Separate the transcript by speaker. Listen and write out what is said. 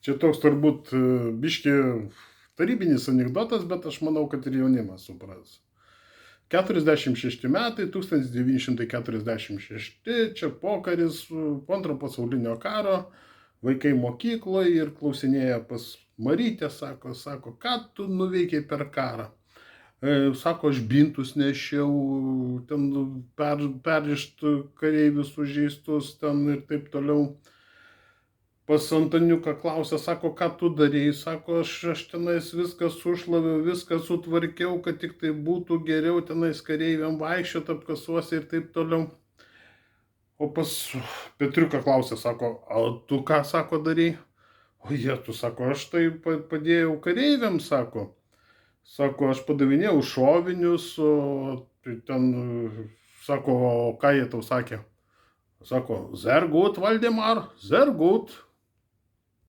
Speaker 1: Čia toks turbūt biški tarybinis anekdotas, bet aš manau, kad ir jaunimas supras. 46 metai, 1946, čia pokaris, po antro pasaulinio karo, vaikai mokykloje ir klausinėja pas Marytę, sako, ką tu nuveikiai per karą? Sako, aš bintus nešiau, ten perrišt kareivius sužeistus, ten ir taip toliau. Pas Antaniuką klausia, sako, ką tu darėjai? Sako, aš tenais viską sušlaviau, viską sutvarkiau, kad tik tai būtų geriau tenais kareiviam vaikščiot apkasuose ir taip toliau. O pas Petriuką klausia, sako, o tu ką, sako, darėjai? O jie, tu, sako, aš tai padėjau kareiviam, sako. Sako, aš padavinėjau šovinius, o ten, sako, o ką jie tau sakė? Sako, sehr gut, Valdemar, sehr gut.